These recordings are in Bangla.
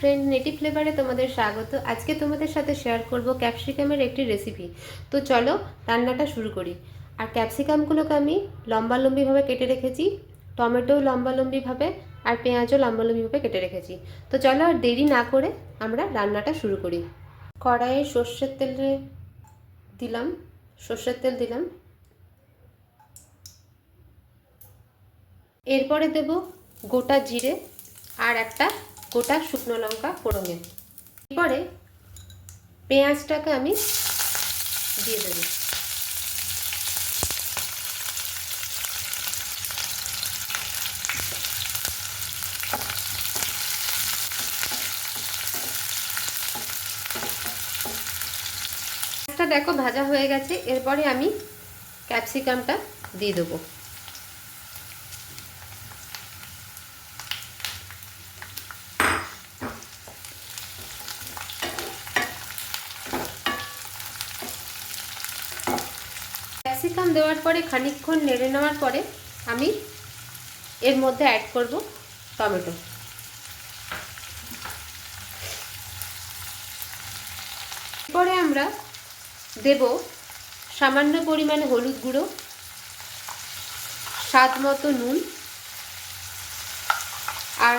ফ্রেন্ড, নেটিভ ফ্লেভারে তোমাদের স্বাগত। আজকে তোমাদের সাথে শেয়ার করব ক্যাপসিকামের একটি রেসিপি। তো চলো রান্নাটা শুরু করি। আর ক্যাপসিকামগুলোকে আমি লম্বালম্বিভাবে কেটে রেখেছি, টমেটো লম্বালম্বিভাবে, আর পেঁয়াজও লম্বালম্বিভাবে কেটে রেখেছি। তো চলো আর দেরি না করে আমরা রান্নাটা শুরু করি। কড়াইয়ে সর্ষের তেল দিলাম, এরপরে দেব গোটা জিরে আর একটা গোটা শুকনো লঙ্কা ফোড়নে। এরপরে পেঁয়াজটাকে আমি দিয়ে দেব। পেঁয়াজটা দেখো ভাজা হয়ে গেছে। এরপরে আমি ক্যাপসিকামটা দিয়ে দেবো। ক্যাপসিকাম দেওয়ার পরে খানিকক্ষণ নেড়ে নেওয়ার পরে আমি এর মধ্যে অ্যাড করব টমেটো। এরপরে আমরা দেব সামান্য পরিমাণে হলুদ গুঁড়ো, স্বাদ মতো নুন আর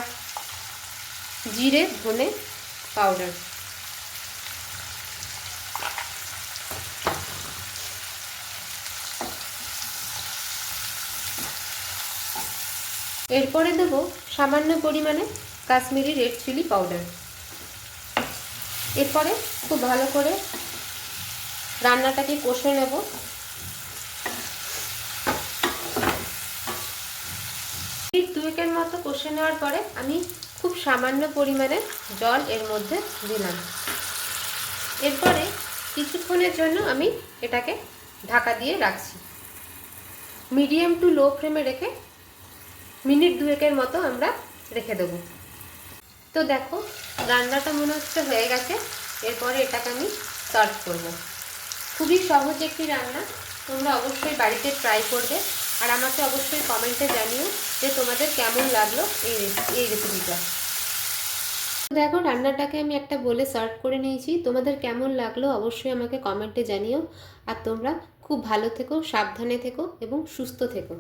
জিরে ধনে পাউডার। এরপরে দেব সামান্য পরিমাণে কাশ্মীরি রেড চিলি পাউডার। এরপরে খুব ভালো করে রান্নাটাকে কষে নেব। মিনিট দুয়েকের মতো কষে নেওয়ার পরে আমি খুব সামান্য পরিমাণে জল এর মধ্যে দিলাম। এরপরে কিছুক্ষণের জন্য আমি এটাকে ঢাকা দিয়ে রাখছি। মিডিয়াম টু লো ফ্লেমে রেখে মিনিট দুয়েকের মতো আমরা রেখে দেবো। তো দেখো রান্নাটা মনে হচ্ছে হয়ে গেছে। এরপরে এটাকে আমি সার্ভ করব। খুবই সহজ একটি রান্না, তোমরা অবশ্যই বাড়িতে ট্রাই করবে আর আমাকে অবশ্যই কমেন্টে জানিও যে তোমাদের কেমন লাগলো এই রেসিপিটা। দেখো রান্নাটাকে আমি একটা বলে সার্ভ করে নিয়েছি। তোমাদের কেমন লাগলো অবশ্যই আমাকে কমেন্টে জানিও। আর তোমরা খুব ভালো থেকো, সাবধানে থেকো এবং সুস্থ থেকো।